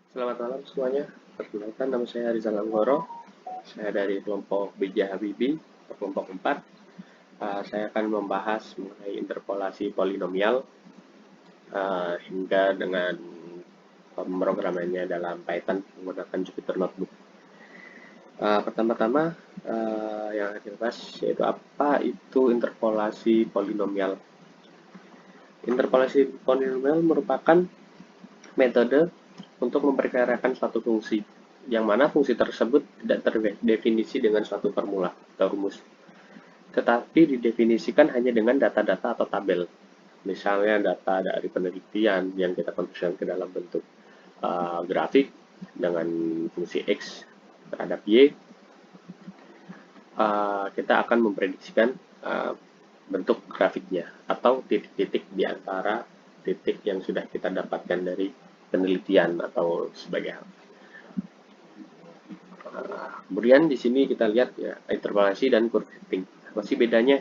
Selamat malam semuanya. Perkenalkan, nama saya Rizal Anggoro. Saya dari kelompok BJ Habibie, kelompok 4. Saya akan membahas mengenai interpolasi polinomial hingga dengan pemrogramannya dalam Python menggunakan Jupyter Notebook. Pertama-tama yang akan kita bahas yaitu apa itu interpolasi polinomial. Interpolasi polinomial merupakan metode untuk memperkirakan suatu fungsi, yang mana fungsi tersebut tidak terdefinisi dengan suatu formula atau rumus, tetapi didefinisikan hanya dengan data-data atau tabel. Misalnya data dari penelitian yang kita konversikan ke dalam bentuk grafik dengan fungsi X terhadap Y, kita akan memprediksikan bentuk grafiknya atau titik-titik di antara titik yang sudah kita dapatkan dari penelitian atau sebagai hal. Kemudian di sini kita lihat ya interpolasi dan curve fitting. Apa sih bedanya?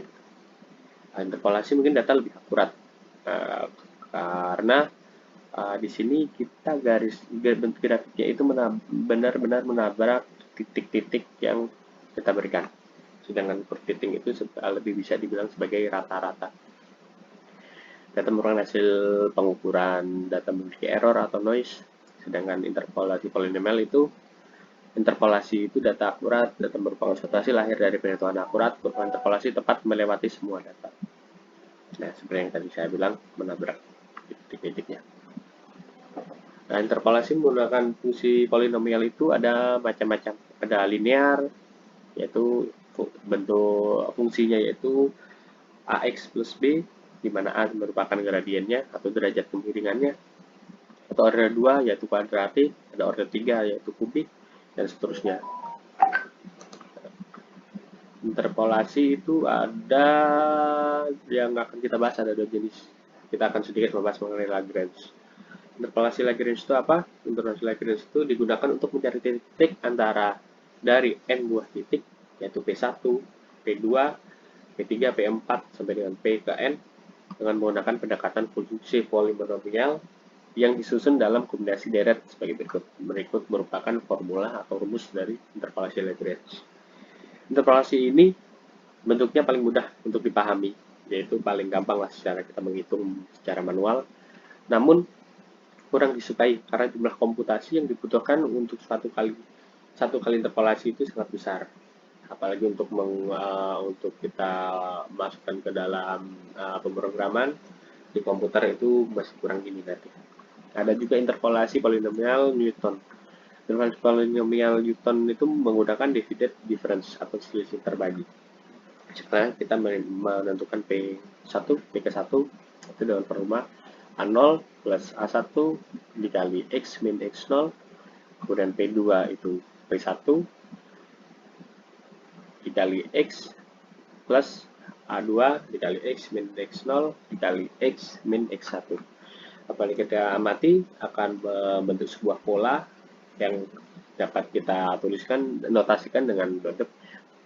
Interpolasi mungkin data lebih akurat karena di sini kita bentuk grafiknya itu benar-benar menabrak titik-titik yang kita berikan. Sedangkan curve fitting itu lebih bisa dibilang sebagai rata-rata. Data merupakan hasil pengukuran data memiliki error atau noise, sedangkan interpolasi polinomial itu data akurat, data merupakan suatu hasil lahir dari perhitungan akurat, kurva interpolasi tepat melewati semua data. Nah, seperti yang tadi saya bilang, menabrak titik-titiknya. Nah, interpolasi menggunakan fungsi polinomial itu ada macam-macam. Ada linear, yaitu bentuk fungsinya yaitu AX plus B, di mana A merupakan gradiennya atau derajat kemiringannya, atau order 2 yaitu kuadratik, ada order 3 yaitu kubik, dan seterusnya. Interpolasi itu ada yang akan kita bahas, ada dua jenis. Kita akan sedikit membahas mengenai Lagrange. Interpolasi Lagrange itu apa? Interpolasi Lagrange itu digunakan untuk mencari titik antara dari n buah titik, yaitu P1, P2, P3, P4 sampai dengan P ke n, dengan menggunakan pendekatan fungsi polinomial yang disusun dalam kombinasi deret sebagai berikut. Berikut merupakan formula atau rumus dari interpolasi Lagrange. Interpolasi ini bentuknya paling mudah untuk dipahami, yaitu paling gampang lah secara kita menghitung secara manual. Namun kurang disukai karena jumlah komputasi yang dibutuhkan untuk satu kali interpolasi itu sangat besar. Apalagi untuk kita masukkan ke dalam pemrograman di komputer itu masih kurang diminati. Ada juga interpolasi polinomial Newton. Interpolasi polinomial Newton itu menggunakan divided difference atau selisih terbagi. Sekarang kita menentukan P1, P ke 1 itu dengan formula A0 plus A1 dikali X min X0, kemudian P2 itu P1 dikali X plus A2 dikali X min X0 dikali X min X1. Apabila kita amati akan membentuk sebuah pola yang dapat kita tuliskan, notasikan dengan bentuk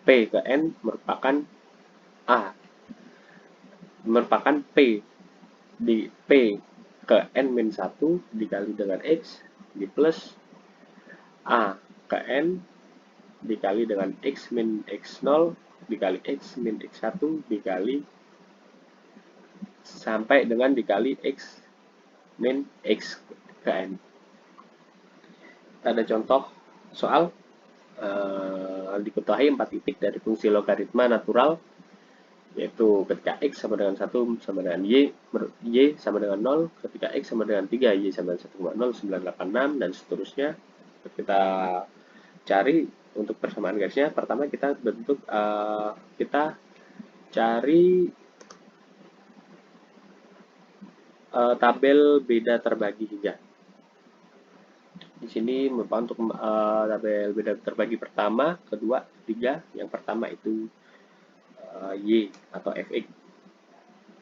P ke N merupakan A, merupakan P di P ke N-1 dikali dengan X di plus A ke N dikali dengan X min X0 dikali X min X1 dikali sampai dengan dikali X min X ke N. Ada contoh soal diketahui 4 titik dari fungsi logaritma natural, yaitu ketika X sama dengan 1 sama dengan Y sama dengan 0, ketika X sama dengan 3, Y sama dengan 1,0986, dan seterusnya. Kita cari untuk persamaan garisnya. Pertama kita kita cari tabel beda terbagi hingga. Di sini merupakan untuk tabel beda terbagi pertama, kedua, ketiga. Yang pertama itu Y atau Fx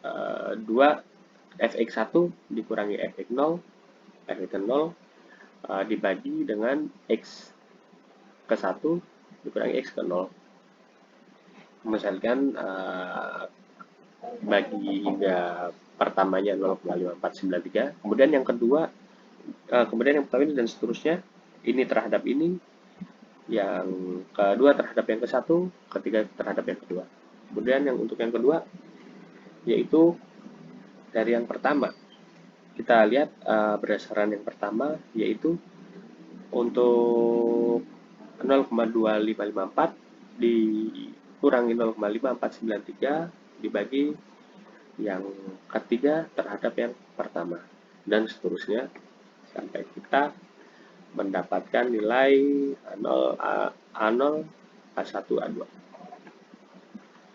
2, Fx1 dikurangi Fx0, Fx0 dibagi dengan X ke 1 dikurangi X ke 0. Misalkan bagi hingga pertamanya 0,5493. Kemudian yang kedua Kemudian yang pertama ini dan seterusnya, ini terhadap ini, yang kedua terhadap yang ke satu, ketiga terhadap yang kedua. Kemudian yang untuk yang kedua, yaitu dari yang pertama. Kita lihat berdasarkan yang pertama, yaitu untuk 0,2554 dikurangi 0,5493 dibagi yang ketiga terhadap yang pertama, dan seterusnya sampai kita mendapatkan nilai A0, A0, A1, A2.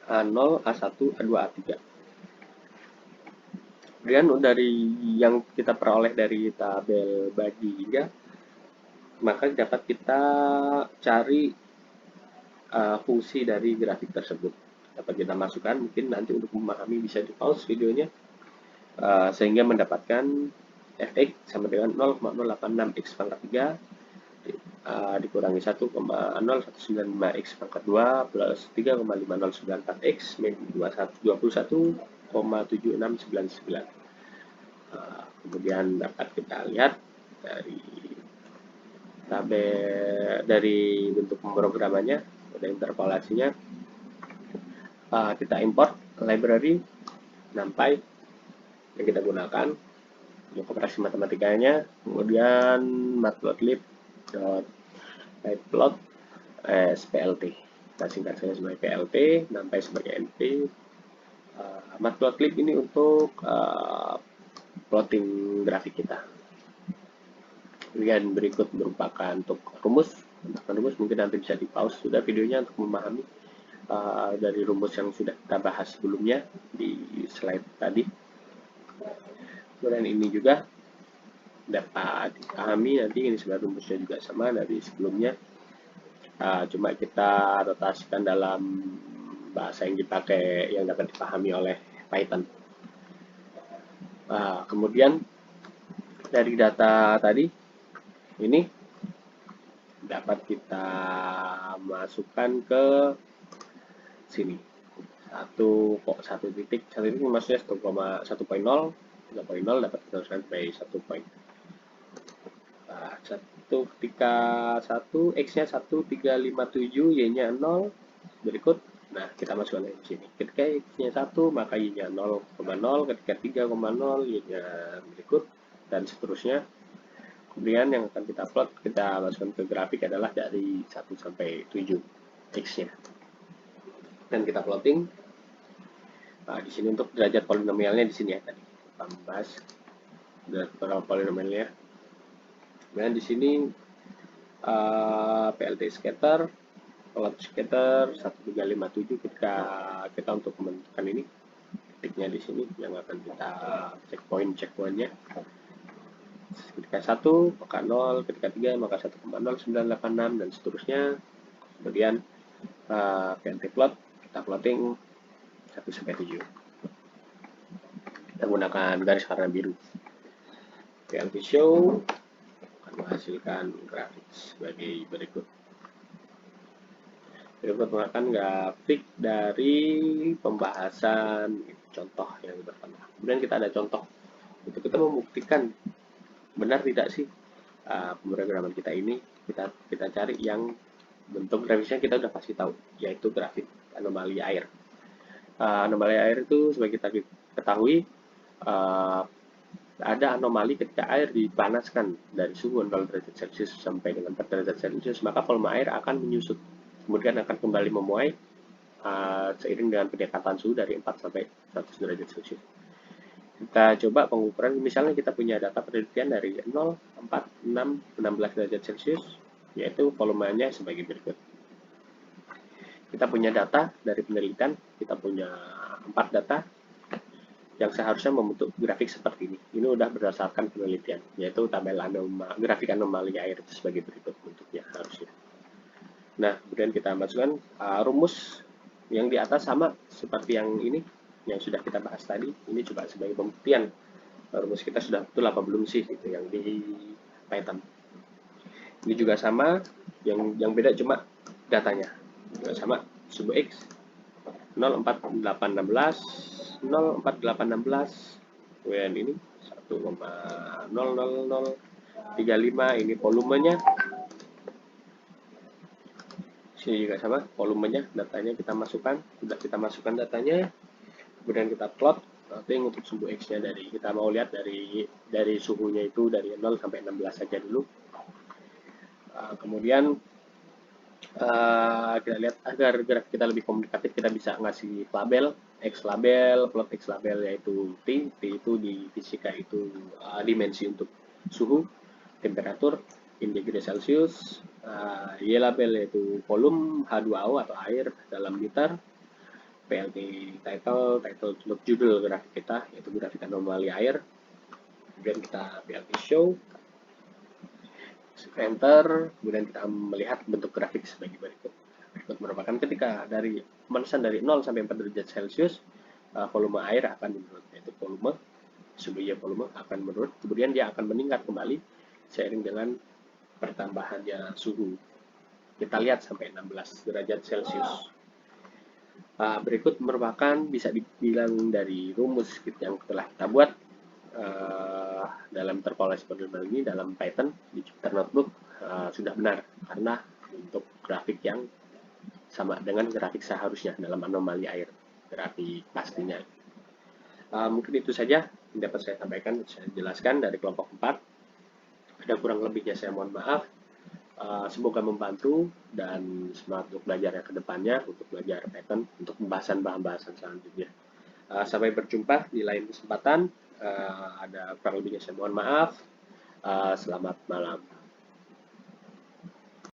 A0, A1, A2, A3. Kemudian dari yang kita peroleh dari tabel bagi hingga, maka dapat kita cari fungsi dari grafik tersebut. Dapat kita masukkan, mungkin nanti untuk memahami bisa di pause videonya, sehingga mendapatkan fx sama dengan 0,086 x pangkat 3 dikurangi 1,0195 x pangkat 2 plus 3,5094 x min 21,7699. Kemudian dapat kita lihat dari tabel, dari bentuk pemrogramannya dan interpolasinya. Kita import library NumPy yang kita gunakan untuk operasi matematikanya, kemudian matplotlib pyplot plt, kita singkat saja sebagai plt, NumPy sebagai np. Matplotlib ini untuk plotting grafik kita. Kemudian berikut merupakan untuk rumus. Mungkin nanti bisa di pause sudah videonya untuk memahami dari rumus yang sudah kita bahas sebelumnya di slide tadi. Kemudian ini juga dapat dipahami, nanti ini sebenarnya rumusnya juga sama dari sebelumnya, cuma kita rotasikan dalam bahasa yang dipakai yang dapat dipahami oleh Python. Kemudian dari data tadi ini dapat kita masukkan ke sini. Satu titik maksudnya 1,0 dapat kita masukkan sampai 1 poin. Ketika 1 x-nya 1357, y-nya 0 berikut. Nah, kita masukkan di sini. Ketika x-nya 1, maka y-nya 0,0, ketika 3,0, y-nya berikut, dan seterusnya. Kemudian yang akan kita plot, kita masukkan ke grafik adalah dari 1 sampai 7 x-nya. Dan kita plotting. Nah, di sini untuk derajat polinomialnya di sini ya tadi. Kita membahas derajat polinomialnya. Dan di sini PLT scatter, plot scatter 1357 ketika kita untuk menentukan ini titiknya di sini yang akan kita checkpointnya. Ketika 1 maka 0, ketika 3 maka 1,0986 dan seterusnya. Kemudian PLT plot, kita plotting 1 sampai 7. Kita gunakan garis warna biru. PLT show menghasilkan grafik sebagai berikut. Berikut merupakan grafik dari pembahasan contoh yang pertama. Kemudian kita ada contoh. Untuk kita membuktikan benar tidak sih pemrograman kita ini, kita cari yang bentuk grafisnya kita udah pasti tahu, yaitu grafik anomali air. Anomali air itu sebagai kita ketahui, ada anomali ketika air dipanaskan dari suhu 0 derajat Celcius sampai dengan 4 derajat Celcius, maka volume air akan menyusut, kemudian akan kembali memuai seiring dengan pendekatan suhu dari 4 sampai 100 derajat Celcius. Kita coba pengukuran, misalnya kita punya data penelitian dari 0, 4, 6, 16 derajat Celcius, yaitu volumenya sebagai berikut. Kita punya data dari penelitian, kita punya 4 data yang seharusnya membentuk grafik seperti ini. Ini udah berdasarkan penelitian, yaitu tabel grafik anomali air itu sebagai berikut bentuknya harusnya. Nah, kemudian kita masukkan rumus yang di atas sama seperti yang ini, yang sudah kita bahas tadi. Ini coba sebagai pembuktian rumus kita sudah betul apa belum sih, gitu, yang di Python. Ini juga sama, yang beda cuma datanya. Juga sama, subuh X 04816 04816, kemudian ini 1,000 35 ini volumenya. Sini juga sama, volumenya, datanya kita masukkan. Sudah kita masukkan datanya, kemudian kita plot. Nanti untuk suhu X-nya dari, kita mau lihat dari suhunya itu dari 0 sampai 16 saja dulu. Kemudian kita lihat agar grafik kita lebih komunikatif, kita bisa ngasih label, X label, plot X label yaitu T itu di fisika itu dimensi untuk suhu, temperatur, in degree Celsius, Y label yaitu volume, H2O atau air dalam liter, PLT title untuk judul grafik kita yaitu grafik anomali air, kemudian kita PLT show, enter, kemudian kita melihat bentuk grafik sebagai berikut. Berikut merupakan ketika dari memesan dari 0 sampai 4 derajat Celcius, volume air akan menurun, yaitu volume, suhunya volume akan menurun, kemudian dia akan meningkat kembali seiring dengan pertambahannya suhu. Kita lihat sampai 16 derajat Celcius. Berikut merupakan bisa dibilang dari rumus yang telah kita buat dalam interpolasi polynomial ini dalam Python di Jupyter Notebook sudah benar, karena untuk grafik yang sama dengan grafik seharusnya dalam anomali air, grafik pastinya. Mungkin itu saja yang dapat saya sampaikan, saya jelaskan dari kelompok 4. Ada kurang lebihnya saya mohon maaf. Semoga membantu dan semangat untuk belajar ke depannya, untuk belajar Python, untuk pembahasan bahan-bahasan selanjutnya. Sampai berjumpa di lain kesempatan. Ada kurang lebihnya saya mohon maaf. Selamat malam.